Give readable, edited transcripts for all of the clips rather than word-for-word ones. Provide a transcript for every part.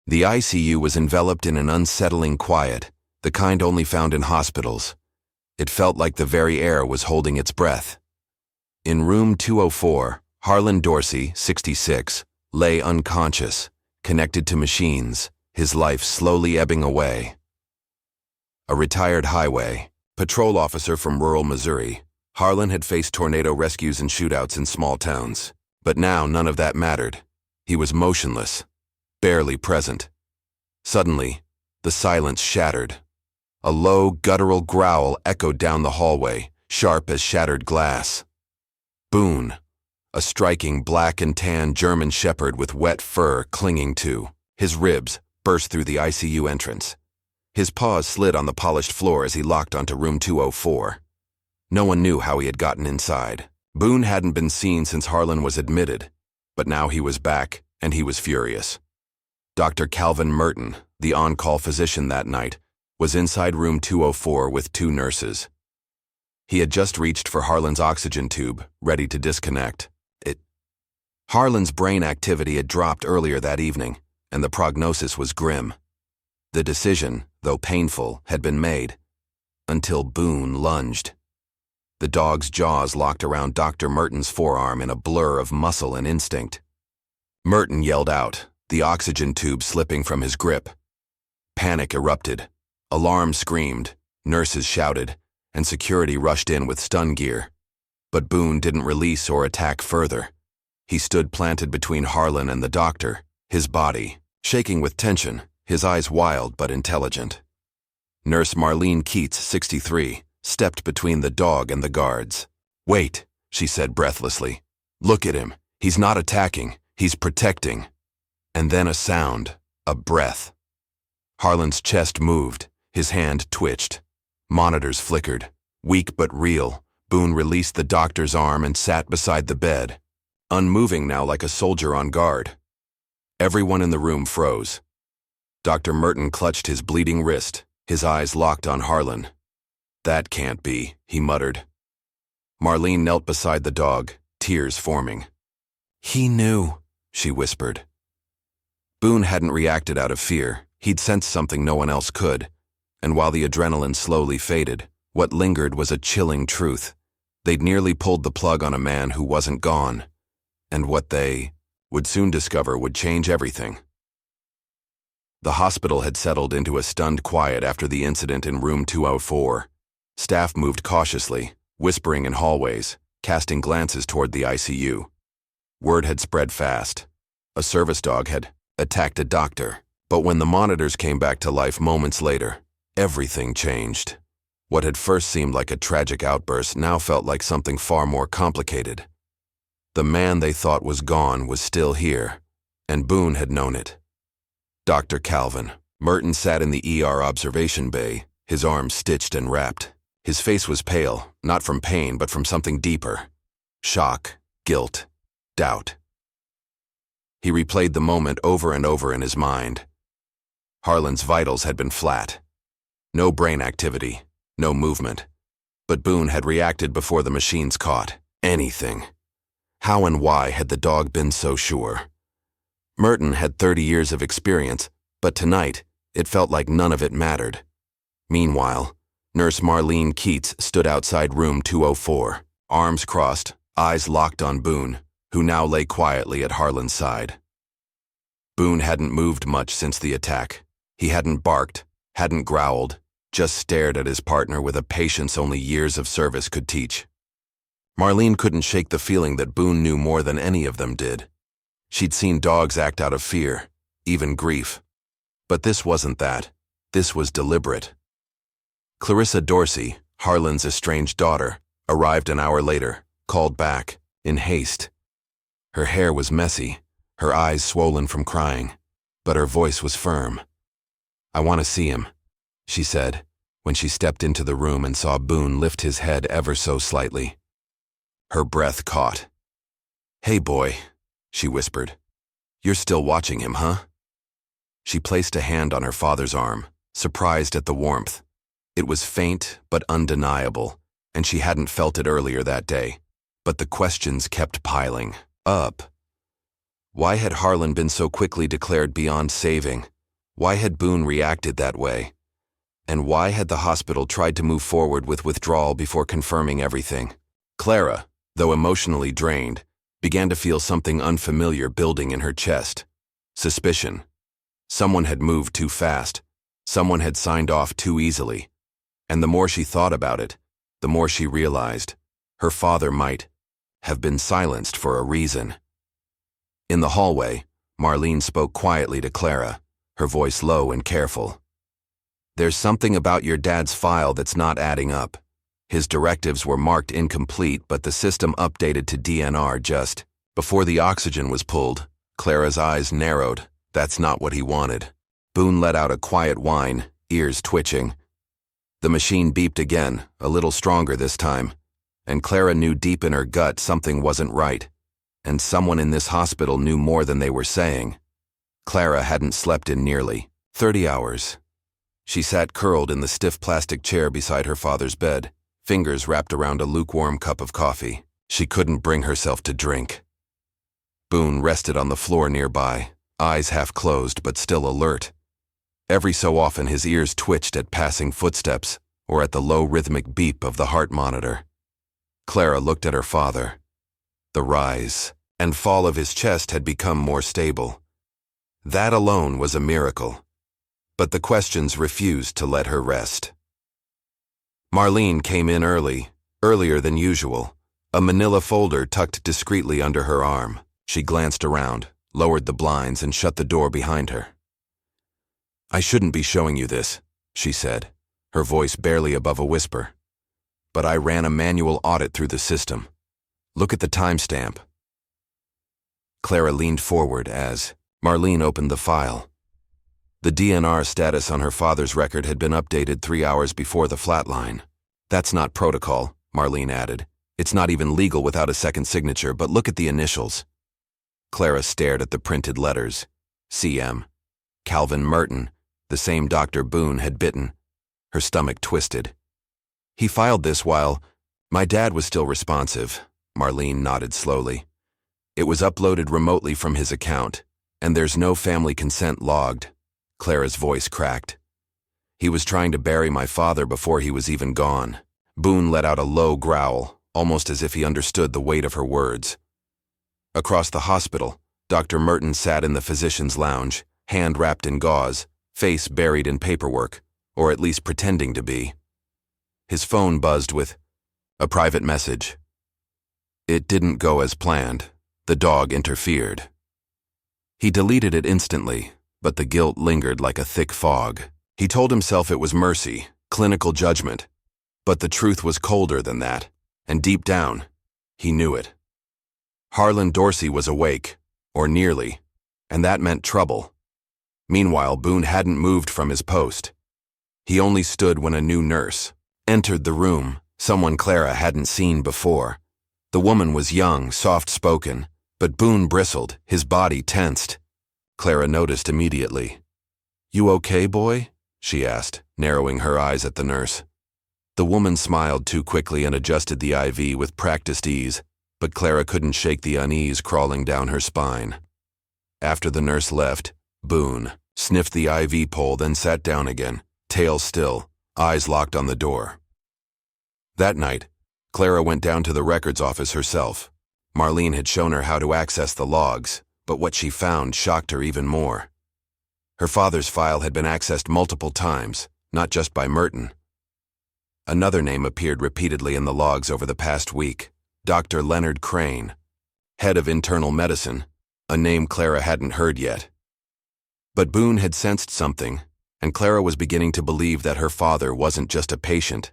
The ICU was enveloped in an unsettling quiet, the kind only found in hospitals. It felt like the very air was holding its breath. In room 204, Harlan Dorsey, 66, lay unconscious, connected to machines, his life slowly ebbing away. A retired highway patrol officer from rural Missouri, Harlan had faced tornado rescues and shootouts in small towns. But now none of that mattered. He was motionless, barely present. Suddenly, the silence shattered. A low, guttural growl echoed down the hallway, sharp as shattered glass. Boone, a striking black and tan German shepherd with wet fur clinging to his ribs, burst through the ICU entrance. His paws slid on the polished floor as he locked onto room 204. No one knew how he had gotten inside. Boone hadn't been seen since Harlan was admitted, but now he was back, and he was furious. Dr. Calvin Merton, the on-call physician that night, was inside room 204 with 2 nurses. He had just reached for Harlan's oxygen tube, ready to disconnect. Harlan's brain activity had dropped earlier that evening, and the prognosis was grim. The decision, though painful, had been made, until Boone lunged. The dog's jaws locked around Dr. Merton's forearm in a blur of muscle and instinct. Merton yelled out, the oxygen tube slipping from his grip. Panic erupted. Alarm screamed, nurses shouted, and security rushed in with stun gear. But Boone didn't release or attack further. He stood planted between Harlan and the doctor, his body shaking with tension, his eyes wild but intelligent. Nurse Marlene Keats, 63, stepped between the dog and the guards. "Wait," she said breathlessly. "Look at him. He's not attacking. He's protecting." And then a sound, a breath. Harlan's chest moved, his hand twitched. Monitors flickered. Weak but real, Boone released the doctor's arm and sat beside the bed, unmoving now like a soldier on guard. Everyone in the room froze. Dr. Merton clutched his bleeding wrist, his eyes locked on Harlan. "That can't be," he muttered. Marlene knelt beside the dog, tears forming. "He knew," she whispered. Boone hadn't reacted out of fear. He'd sensed something no one else could. And while the adrenaline slowly faded, what lingered was a chilling truth. They'd nearly pulled the plug on a man who wasn't gone. And what they would soon discover would change everything. The hospital had settled into a stunned quiet after the incident in room 204. Staff moved cautiously, whispering in hallways, casting glances toward the ICU. Word had spread fast. A service dog had attacked a doctor. But when the monitors came back to life moments later, everything changed. What had first seemed like a tragic outburst now felt like something far more complicated. The man they thought was gone was still here, and Boone had known it. Dr. Calvin. Merton sat in the ER observation bay, his arms stitched and wrapped. His face was pale, not from pain but from something deeper. Shock, guilt, doubt. He replayed the moment over and over in his mind. Harlan's vitals had been flat. No brain activity, no movement. But Boone had reacted before the machines caught anything. How and why had the dog been so sure? Merton had 30 years of experience, but tonight, it felt like none of it mattered. Meanwhile, Nurse Marlene Keats stood outside room 204, arms crossed, eyes locked on Boone, who now lay quietly at Harlan's side. Boone hadn't moved much since the attack. He hadn't barked, hadn't growled, just stared at his partner with a patience only years of service could teach. Marlene couldn't shake the feeling that Boone knew more than any of them did. She'd seen dogs act out of fear, even grief. But this wasn't that. This was deliberate. Clarissa Dorsey, Harlan's estranged daughter, arrived an hour later, called back, in haste. Her hair was messy, her eyes swollen from crying, but her voice was firm. "I want to see him," she said, when she stepped into the room and saw Boone lift his head ever so slightly. Her breath caught. "Hey, boy," she whispered. "You're still watching him, huh?" She placed a hand on her father's arm, surprised at the warmth. It was faint but undeniable, and she hadn't felt it earlier that day. But the questions kept piling up. Why had Harlan been so quickly declared beyond saving? Why had Boone reacted that way? And why had the hospital tried to move forward with withdrawal before confirming everything? Clara, though emotionally drained, began to feel something unfamiliar building in her chest. Suspicion. Someone had moved too fast. Someone had signed off too easily. And the more she thought about it, the more she realized her father might have been silenced for a reason. In the hallway, Marlene spoke quietly to Clara, her voice low and careful. "There's something about your dad's file that's not adding up. His directives were marked incomplete, but the system updated to DNR just before the oxygen was pulled." Clara's eyes narrowed. That's not what he wanted. Boone let out a quiet whine, ears twitching. The machine beeped again, a little stronger this time, and Clara knew deep in her gut something wasn't right, and someone in this hospital knew more than they were saying. Clara hadn't slept in nearly 30 hours. She sat curled in the stiff plastic chair beside her father's bed, fingers wrapped around a lukewarm cup of coffee. She couldn't bring herself to drink. Boone rested on the floor nearby, eyes half closed but still alert. Every so often his ears twitched at passing footsteps or at the low rhythmic beep of the heart monitor. Clara looked at her father. The rise and fall of his chest had become more stable. That alone was a miracle. But the questions refused to let her rest. Marlene came in earlier than usual, a manila folder tucked discreetly under her arm. She glanced around, lowered the blinds, and shut the door behind her. "I shouldn't be showing you this," she said, her voice barely above a whisper. "But I ran a manual audit through the system. Look at the timestamp." Clara leaned forward as Marlene opened the file. The DNR status on her father's record had been updated 3 hours before the flatline. "That's not protocol," Marlene added. "It's not even legal without a second signature, but look at the initials." Clara stared at the printed letters. CM. Calvin Merton, the same Dr. Boone had bitten. Her stomach twisted. "He filed this while my dad was still responsive," Marlene nodded slowly. "It was uploaded remotely from his account, and there's no family consent logged." Clara's voice cracked. "He was trying to bury my father before he was even gone." Boone let out a low growl, almost as if he understood the weight of her words. Across the hospital, Dr. Merton sat in the physician's lounge, hand wrapped in gauze, face buried in paperwork, or at least pretending to be. His phone buzzed with a private message. It didn't go as planned. The dog interfered. He deleted it instantly, but the guilt lingered like a thick fog. He told himself it was mercy, clinical judgment, but the truth was colder than that, and deep down, he knew it. Harlan Dorsey was awake, or nearly, and that meant trouble. Meanwhile, Boone hadn't moved from his post. He only stood when a new nurse entered the room, someone Clara hadn't seen before. The woman was young, soft-spoken, but Boone bristled, his body tensed. Clara noticed immediately. "You okay, boy?" she asked, narrowing her eyes at the nurse. The woman smiled too quickly and adjusted the IV with practiced ease, but Clara couldn't shake the unease crawling down her spine. After the nurse left, Boone sniffed the IV pole, then sat down again, tail still, eyes locked on the door. That night, Clara went down to the records office herself. Marlene had shown her how to access the logs, but what she found shocked her even more. Her father's file had been accessed multiple times, not just by Merton. Another name appeared repeatedly in the logs over the past week, Dr. Leonard Crane, head of internal medicine, a name Clara hadn't heard yet. But Boone had sensed something, and Clara was beginning to believe that her father wasn't just a patient.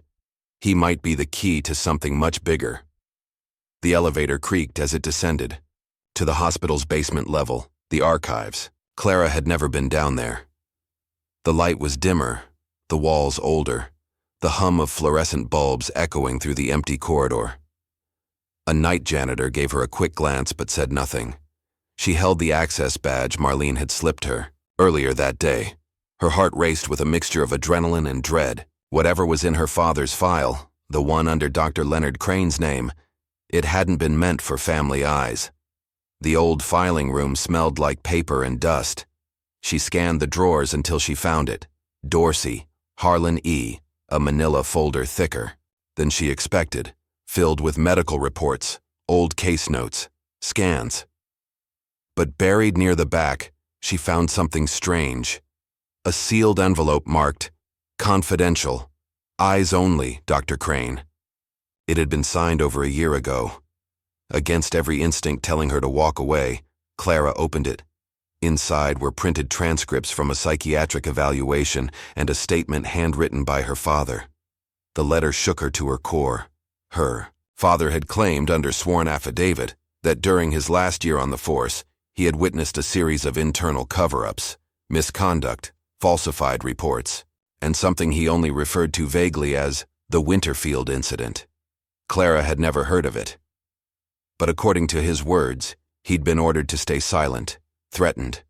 He might be the key to something much bigger. The elevator creaked as it descended. To the hospital's basement level, the archives. Clara had never been down there. The light was dimmer, the walls older, the hum of fluorescent bulbs echoing through the empty corridor. A night janitor gave her a quick glance but said nothing. She held the access badge Marlene had slipped her earlier that day. Her heart raced with a mixture of adrenaline and dread. Whatever was in her father's file, the one under Dr. Leonard Crane's name, it hadn't been meant for family eyes. The old filing room smelled like paper and dust. She scanned the drawers until she found it. Dorsey, Harlan E., a manila folder thicker than she expected, filled with medical reports, old case notes, scans. But buried near the back, she found something strange. A sealed envelope marked, "Confidential. Eyes only, Dr. Crane." It had been signed over a year ago. Against every instinct telling her to walk away, Clara opened it. Inside were printed transcripts from a psychiatric evaluation and a statement handwritten by her father. The letter shook her to her core. Her father had claimed under sworn affidavit that during his last year on the force, he had witnessed a series of internal cover-ups, misconduct, falsified reports, and something he only referred to vaguely as the Winterfield incident. Clara had never heard of it. But according to his words, he'd been ordered to stay silent, threatened.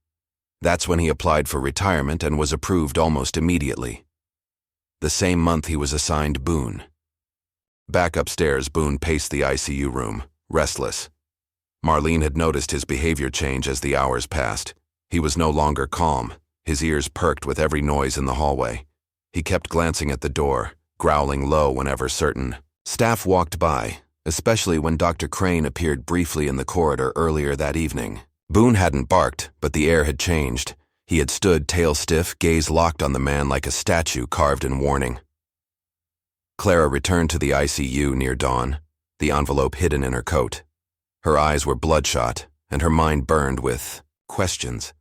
That's when he applied for retirement and was approved almost immediately. The same month he was assigned Boone. Back upstairs, Boone paced the ICU room, restless. Marlene had noticed his behavior change as the hours passed. He was no longer calm, his ears perked with every noise in the hallway. He kept glancing at the door, growling low whenever certain staff walked by, especially when Dr. Crane appeared briefly in the corridor earlier that evening. Boone hadn't barked, but the air had changed. He had stood tail stiff, gaze locked on the man like a statue carved in warning. Clara returned to the ICU near dawn, the envelope hidden in her coat. Her eyes were bloodshot, and her mind burned with questions.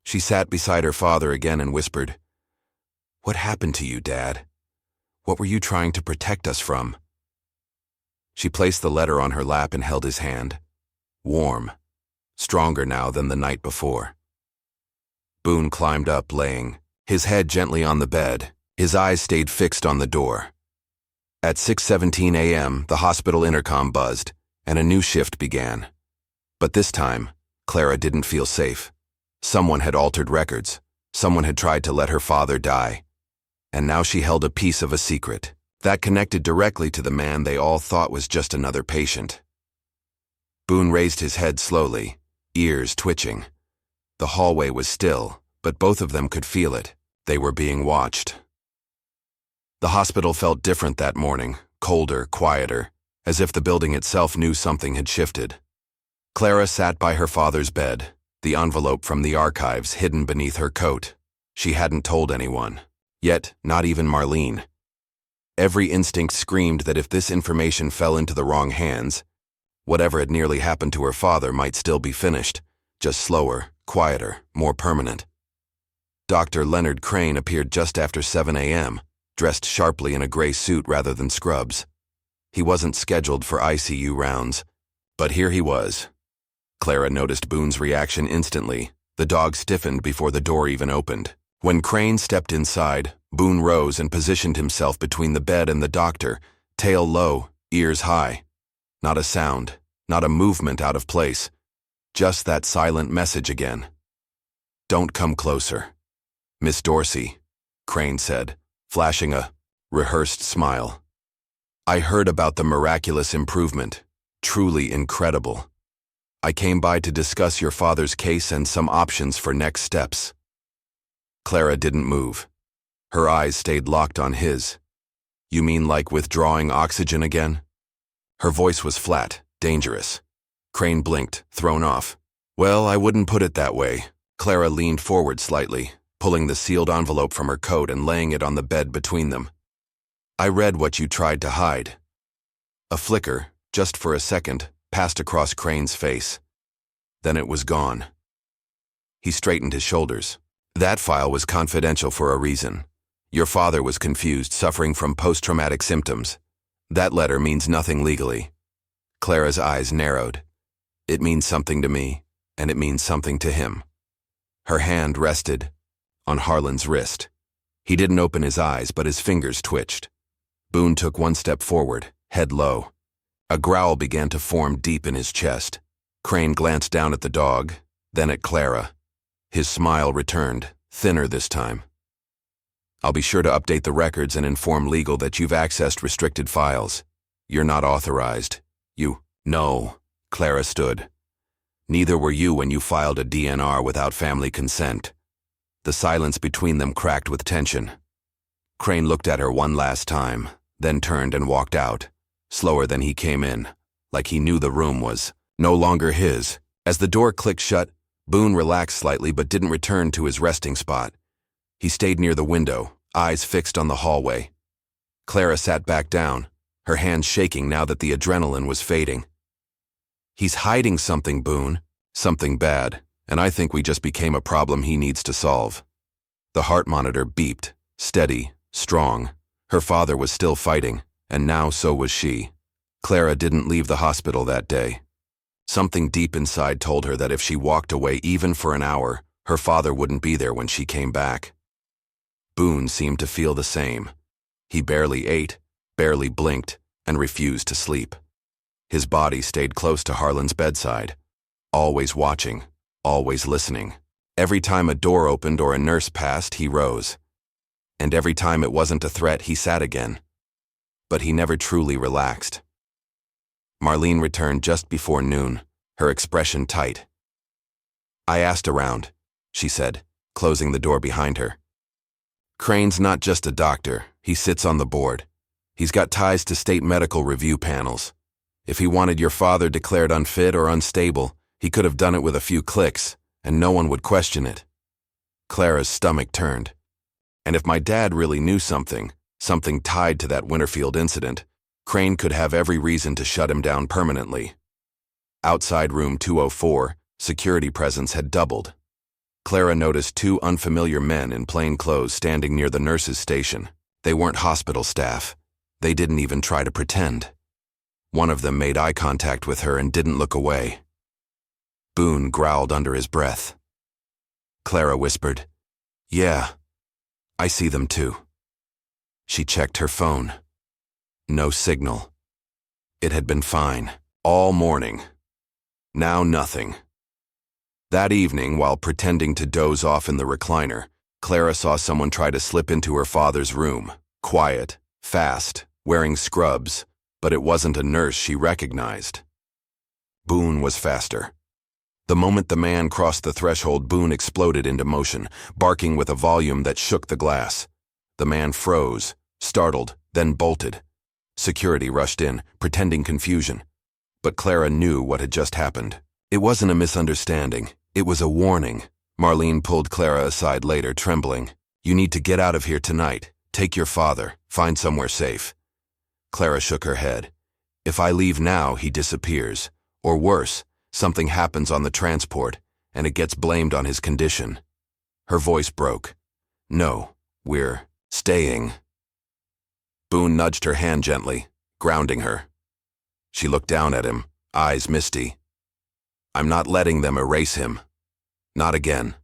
She sat beside her father again and whispered, "What happened to you, Dad? What were you trying to protect us from?" She placed the letter on her lap and held his hand. Warm, stronger now than the night before. Boone climbed up, laying his head gently on the bed. His eyes stayed fixed on the door. At 6:17 a.m., the hospital intercom buzzed, and a new shift began. But this time, Clara didn't feel safe. Someone had altered records. Someone had tried to let her father die. And now she held a piece of a secret that connected directly to the man they all thought was just another patient. Boone raised his head slowly, ears twitching. The hallway was still, but both of them could feel it. They were being watched. The hospital felt different that morning, colder, quieter, as if the building itself knew something had shifted. Clara sat by her father's bed, the envelope from the archives hidden beneath her coat. She hadn't told anyone, yet not even Marlene. Every instinct screamed that if this information fell into the wrong hands, whatever had nearly happened to her father might still be finished, just slower, quieter, more permanent. Dr. Leonard Crane appeared just after 7 a.m., dressed sharply in a gray suit rather than scrubs. He wasn't scheduled for ICU rounds, but here he was. Clara noticed Boone's reaction instantly. The dog stiffened before the door even opened. When Crane stepped inside, Boone rose and positioned himself between the bed and the doctor, tail low, ears high. Not a sound, not a movement out of place. Just that silent message again. "Don't come closer, Miss Dorsey," Crane said, flashing a rehearsed smile. "I heard about the miraculous improvement. Truly incredible. I came by to discuss your father's case and some options for next steps." Clara didn't move. Her eyes stayed locked on his. "You mean like withdrawing oxygen again?" Her voice was flat, dangerous. Crane blinked, thrown off. "Well, I wouldn't put it that way." Clara leaned forward slightly, pulling the sealed envelope from her coat and laying it on the bed between them. "I read what you tried to hide." A flicker, just for a second, passed across Crane's face. Then it was gone. He straightened his shoulders. "That file was confidential for a reason. Your father was confused, suffering from post-traumatic symptoms. That letter means nothing legally." Clara's eyes narrowed. "It means something to me, and it means something to him." Her hand rested on Harlan's wrist. He didn't open his eyes, but his fingers twitched. Boone took one step forward, head low. A growl began to form deep in his chest. Crane glanced down at the dog, then at Clara. His smile returned, thinner this time. "I'll be sure to update the records and inform legal that you've accessed restricted files. You're not authorized. No, Clara stood. Neither were you when you filed a DNR without family consent. The silence between them cracked with tension. Crane looked at her one last time, then turned and walked out, slower than he came in, like he knew the room was no longer his. As the door clicked shut, Boone relaxed slightly but didn't return to his resting spot. He stayed near the window, eyes fixed on the hallway. Clara sat back down, her hands shaking now that the adrenaline was fading. "He's hiding something, Boone. Something bad, and I think we just became a problem he needs to solve." The heart monitor beeped, steady, strong. Her father was still fighting, and now so was she. Clara didn't leave the hospital that day. Something deep inside told her that if she walked away even for an hour, her father wouldn't be there when she came back. Boone seemed to feel the same. He barely ate, barely blinked, and refused to sleep. His body stayed close to Harlan's bedside, always watching, always listening. Every time a door opened or a nurse passed, he rose. And every time it wasn't a threat, he sat again. But he never truly relaxed. Marlene returned just before noon, her expression tight. "I asked around," she said, closing the door behind her. "Crane's not just a doctor, he sits on the board. He's got ties to state medical review panels. If he wanted your father declared unfit or unstable, he could have done it with a few clicks, and no one would question it." Clara's stomach turned. And if my dad really knew something tied to that Winterfield incident, Crane could have every reason to shut him down permanently. Outside room 204, security presence had doubled. Clara noticed two unfamiliar men in plain clothes standing near the nurse's station. They weren't hospital staff. They didn't even try to pretend. One of them made eye contact with her and didn't look away. Boone growled under his breath. Clara whispered, "Yeah, I see them too." She checked her phone. No signal. It had been fine, all morning. Now nothing. That evening, while pretending to doze off in the recliner, Clara saw someone try to slip into her father's room. Quiet, fast, wearing scrubs, but it wasn't a nurse she recognized. Boone was faster. The moment the man crossed the threshold, Boone exploded into motion, barking with a volume that shook the glass. The man froze, startled, then bolted. Security rushed in, pretending confusion. But Clara knew what had just happened. It wasn't a misunderstanding. It was a warning. Marlene pulled Clara aside later, trembling. "You need to get out of here tonight. Take your father. Find somewhere safe." Clara shook her head. "If I leave now, he disappears. Or worse, something happens on the transport, and it gets blamed on his condition." Her voice broke. "No, we're staying." Boone nudged her hand gently, grounding her. She looked down at him, eyes misty. "I'm not letting them erase him. Not again."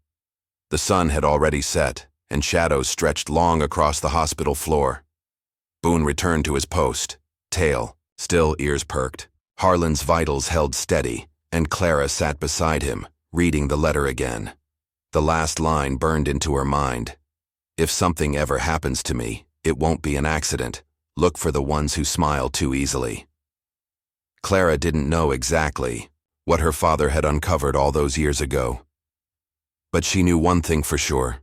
The sun had already set, and shadows stretched long across the hospital floor. Boone returned to his post, tail, still ears perked. Harlan's vitals held steady, and Clara sat beside him, reading the letter again. The last line burned into her mind. "If something ever happens to me, it won't be an accident. Look for the ones who smile too easily." Clara didn't know exactly what her father had uncovered all those years ago. But she knew one thing for sure.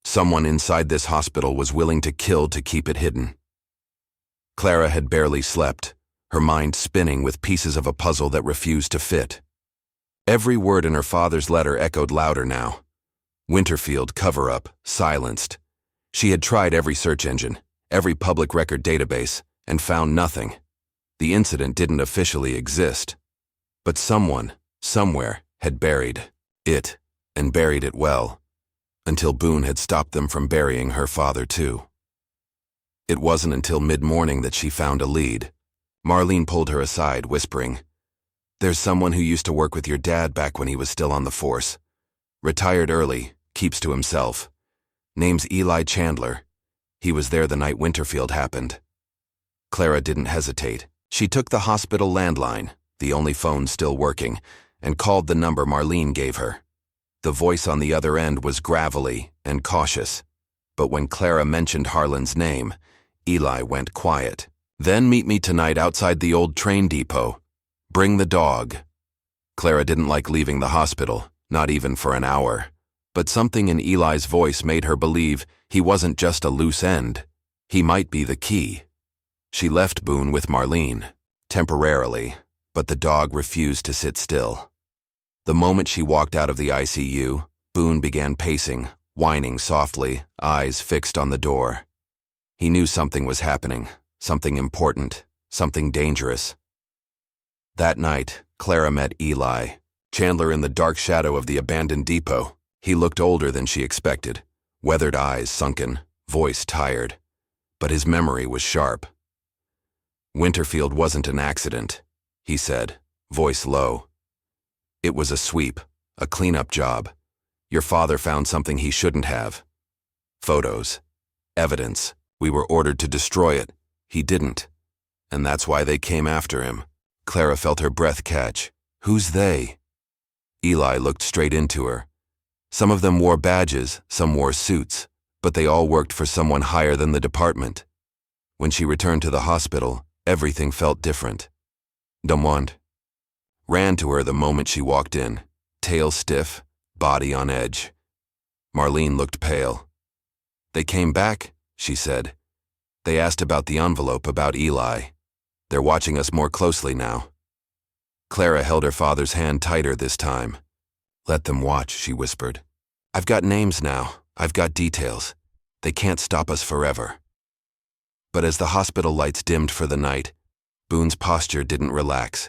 Someone inside this hospital was willing to kill to keep it hidden. Clara had barely slept, her mind spinning with pieces of a puzzle that refused to fit. Every word in her father's letter echoed louder now. Winterfield cover-up, silenced. She had tried every search engine, every public record database, and found nothing. The incident didn't officially exist. But someone, somewhere, had buried it, and buried it well, until Boone had stopped them from burying her father too. It wasn't until mid-morning that she found a lead. Marlene pulled her aside, whispering, "There's someone who used to work with your dad back when he was still on the force. Retired early, keeps to himself. Name's Eli Chandler. He was there the night Winterfield happened." Clara didn't hesitate. She took the hospital landline, the only phone still working, and called the number Marlene gave her. The voice on the other end was gravelly and cautious, but when Clara mentioned Harlan's name, Eli went quiet. "Then meet me tonight outside the old train depot. Bring the dog." Clara didn't like leaving the hospital, not even for an hour, But something in Eli's voice made her believe he wasn't just a loose end. He might be the key. She left Boone with Marlene, temporarily, but the dog refused to sit still. The moment she walked out of the ICU, Boone began pacing, whining softly, eyes fixed on the door. He knew something was happening, something important, something dangerous. That night, Clara met Eli, Chandler in the dark shadow of the abandoned depot. He looked older than she expected, weathered eyes sunken, voice tired. But his memory was sharp. "Winterfield wasn't an accident," he said, voice low. "It was a sweep, a cleanup job. Your father found something he shouldn't have. Photos. Evidence. We were ordered to destroy it. He didn't. And that's why they came after him." Clara felt her breath catch. "Who's they?" Eli looked straight into her. Some of them wore badges, some wore suits, but they all worked for someone higher than the department. When she returned to the hospital, everything felt different. Damwand ran to her the moment she walked in, tail stiff, body on edge. Marlene looked pale. "They came back," she said. "They asked about the envelope, about Eli. They're watching us more closely now." Clara held her father's hand tighter this time. "Let them watch," she whispered. "I've got names now. I've got details. They can't stop us forever." But as the hospital lights dimmed for the night, Boone's posture didn't relax.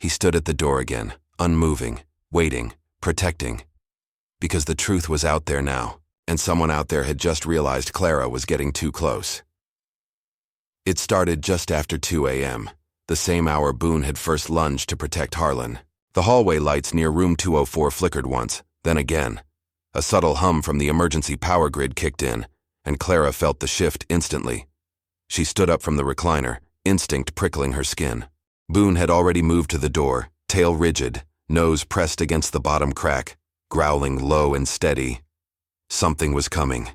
He stood at the door again, unmoving, waiting, protecting. Because the truth was out there now, and someone out there had just realized Clara was getting too close. It started just after 2 a.m., the same hour Boone had first lunged to protect Harlan. The hallway lights near room 204 flickered once, then again. A subtle hum from the emergency power grid kicked in, and Clara felt the shift instantly. She stood up from the recliner, instinct prickling her skin. Boone had already moved to the door, tail rigid, nose pressed against the bottom crack, growling low and steady. Something was coming.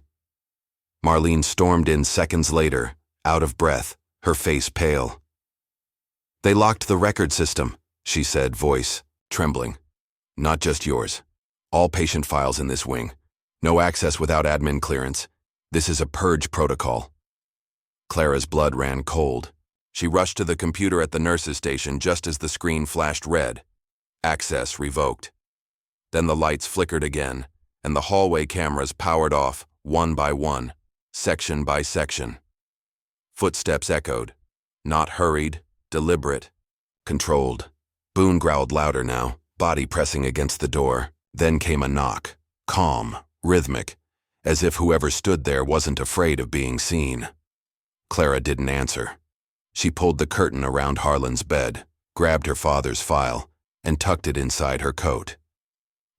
Marlene stormed in seconds later, out of breath, her face pale. "They locked the record system," she said, voice trembling. "Not just yours. All patient files in this wing. No access without admin clearance. This is a purge protocol." Clara's blood ran cold. She rushed to the computer at the nurse's station just as the screen flashed red. Access revoked. Then the lights flickered again, and the hallway cameras powered off, one by one, section by section. Footsteps echoed. Not hurried, deliberate, controlled. Boone growled louder now, body pressing against the door. Then came a knock, calm, rhythmic, as if whoever stood there wasn't afraid of being seen. Clara didn't answer. She pulled the curtain around Harlan's bed, grabbed her father's file, and tucked it inside her coat.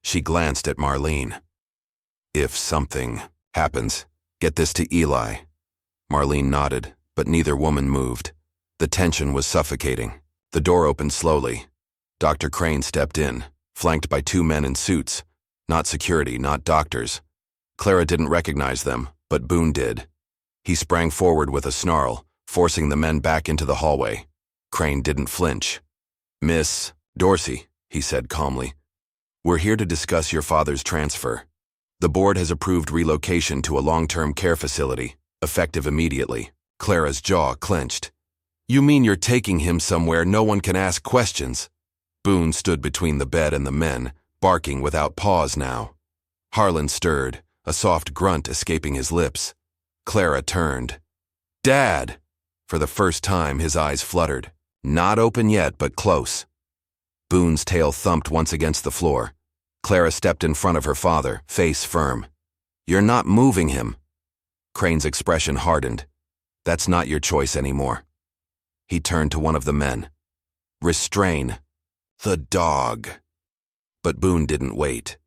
She glanced at Marlene. "If something happens, get this to Eli." Marlene nodded, but neither woman moved. The tension was suffocating. The door opened slowly. Dr. Crane stepped in, flanked by 2 men in suits. Not security, not doctors. Clara didn't recognize them, but Boone did. He sprang forward with a snarl, forcing the men back into the hallway. Crane didn't flinch. "Miss Dorsey," he said calmly, "we're here to discuss your father's transfer. The board has approved relocation to a long-term care facility, effective immediately." Clara's jaw clenched. "You mean you're taking him somewhere no one can ask questions?" Boone stood between the bed and the men, barking without pause now. Harlan stirred, a soft grunt escaping his lips. Clara turned. "Dad!" For the first time, his eyes fluttered. Not open yet, but close. Boone's tail thumped once against the floor. Clara stepped in front of her father, face firm. "You're not moving him." Crane's expression hardened. "That's not your choice anymore." He turned to one of the men. "Restrain the dog." But Boone didn't wait.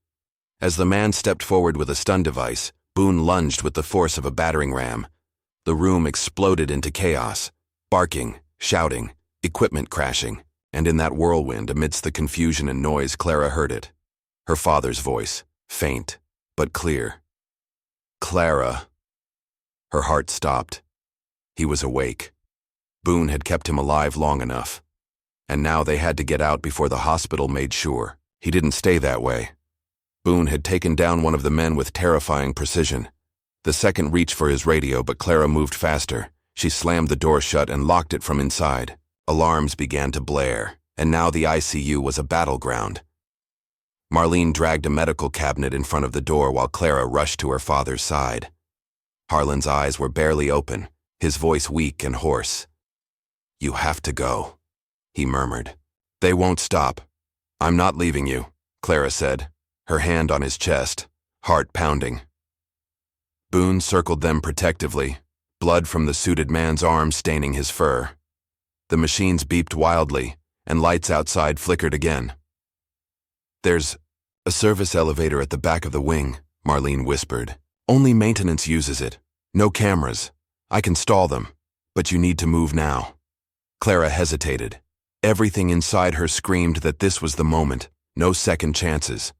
As the man stepped forward with a stun device, Boone lunged with the force of a battering ram. The room exploded into chaos, barking, shouting, equipment crashing, and in that whirlwind, amidst the confusion and noise, Clara heard it. Her father's voice, faint, but clear. "Clara." Her heart stopped. He was awake. Boone had kept him alive long enough. And now they had to get out before the hospital made sure. He didn't stay that way. Boone had taken down one of the men with terrifying precision. The second reached for his radio, but Clara moved faster. She slammed the door shut and locked it from inside. Alarms began to blare, and now the ICU was a battleground. Marlene dragged a medical cabinet in front of the door while Clara rushed to her father's side. Harlan's eyes were barely open, his voice weak and hoarse. "You have to go," he murmured. "They won't stop. I'm not leaving you," Clara said, her hand on his chest, heart pounding. Boone circled them protectively, blood from the suited man's arm staining his fur. The machines beeped wildly, and lights outside flickered again. "There's a service elevator at the back of the wing," Marlene whispered. "Only maintenance uses it. No cameras. I can stall them, but you need to move now." Clara hesitated. Everything inside her screamed that this was the moment, no second chances.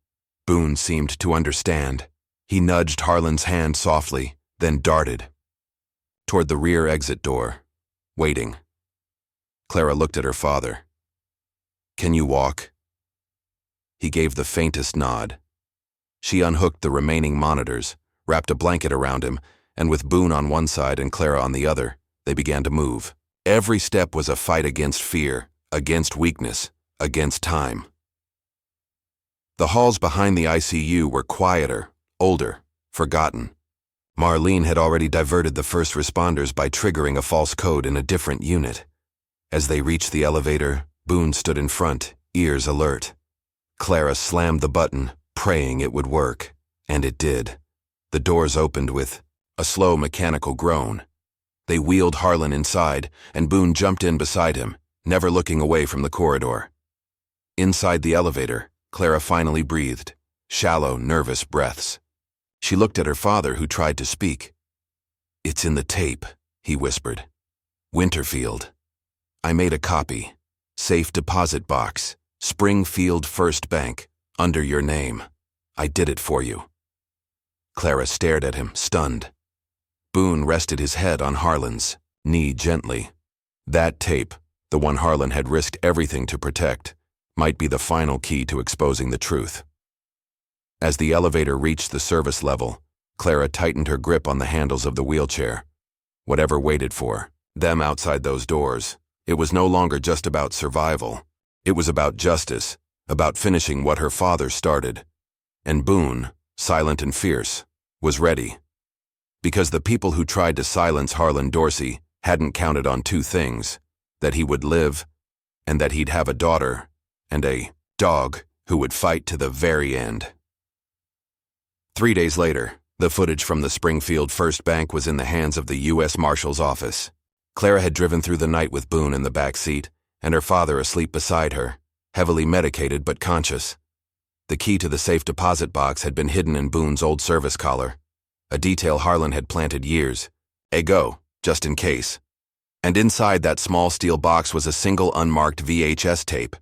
Boone seemed to understand. He nudged Harlan's hand softly, then darted toward the rear exit door, waiting. Clara looked at her father. "Can you walk?" He gave the faintest nod. She unhooked the remaining monitors, wrapped a blanket around him, and with Boone on one side and Clara on the other, they began to move. Every step was a fight against fear, against weakness, against time. The halls behind the ICU were quieter, older, forgotten. Marlene had already diverted the first responders by triggering a false code in a different unit. As they reached the elevator, Boone stood in front, ears alert. Clara slammed the button, praying it would work, and it did. The doors opened with a slow mechanical groan. They wheeled Harlan inside, and Boone jumped in beside him, never looking away from the corridor. Inside the elevator, Clara finally breathed, shallow, nervous breaths. She looked at her father, who tried to speak. "It's in the tape," he whispered. "Winterfield. I made a copy. Safe deposit box. Springfield First Bank, under your name. I did it for you." Clara stared at him, stunned. Boone rested his head on Harlan's knee gently. That tape, the one Harlan had risked everything to protect, might be the final key to exposing the truth. As the elevator reached the service level, Clara tightened her grip on the handles of the wheelchair. Whatever waited for them outside those doors, it was no longer just about survival. It was about justice, about finishing what her father started. And Boone, silent and fierce, was ready. Because the people who tried to silence Harlan Dorsey hadn't counted on two things: that he would live, and that he'd have a daughter, and a dog who would fight to the very end. 3 days later, the footage from the Springfield First Bank was in the hands of the U.S. Marshal's office. Clara had driven through the night with Boone in the back seat, and her father asleep beside her, heavily medicated but conscious. The key to the safe deposit box had been hidden in Boone's old service collar, a detail Harlan had planted years ago, just in case. And inside that small steel box was a single unmarked VHS tape.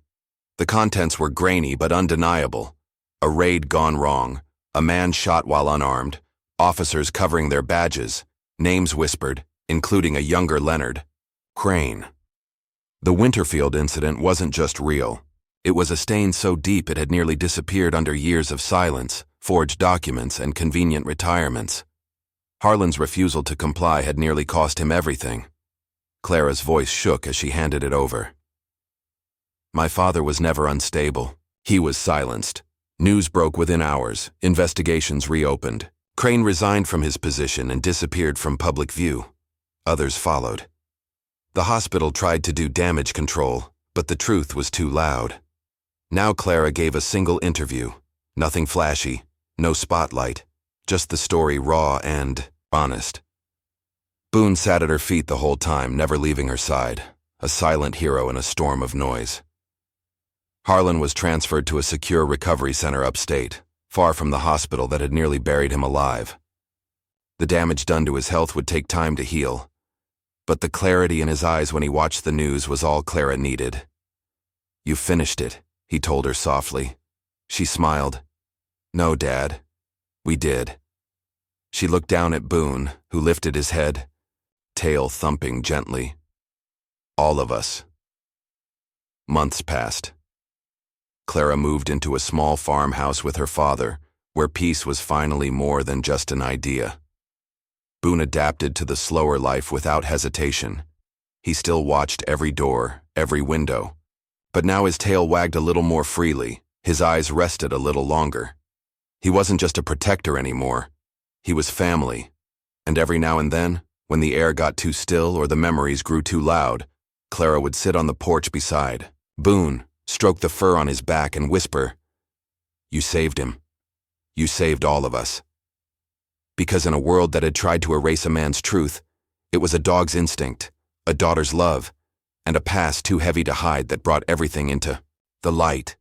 The contents were grainy but undeniable. A raid gone wrong, a man shot while unarmed, officers covering their badges, names whispered, including a younger Leonard Crane. The Winterfield incident wasn't just real. It was a stain so deep it had nearly disappeared under years of silence, forged documents, and convenient retirements. Harlan's refusal to comply had nearly cost him everything. Clara's voice shook as she handed it over. "My father was never unstable. He was silenced. News broke within hours. Investigations reopened. Crane resigned from his position and disappeared from public view. Others followed. The hospital tried to do damage control, but the truth was too loud. Now Clara gave a single interview. Nothing flashy, no spotlight, just the story raw and honest. Boone sat at her feet the whole time, never leaving her side, a silent hero in a storm of noise. Harlan was transferred to a secure recovery center upstate, far from the hospital that had nearly buried him alive. The damage done to his health would take time to heal, but the clarity in his eyes when he watched the news was all Clara needed. "You finished it," he told her softly. She smiled. "No, Dad. We did." She looked down at Boone, who lifted his head, tail thumping gently. "All of us." Months passed. Clara moved into a small farmhouse with her father, where peace was finally more than just an idea. Boone adapted to the slower life without hesitation. He still watched every door, every window. But now his tail wagged a little more freely, his eyes rested a little longer. He wasn't just a protector anymore. He was family. And every now and then, when the air got too still or the memories grew too loud, Clara would sit on the porch beside Boone, stroke the fur on his back and whisper, "You saved him. You saved all of us." Because in a world that had tried to erase a man's truth, it was a dog's instinct, a daughter's love, and a past too heavy to hide that brought everything into the light.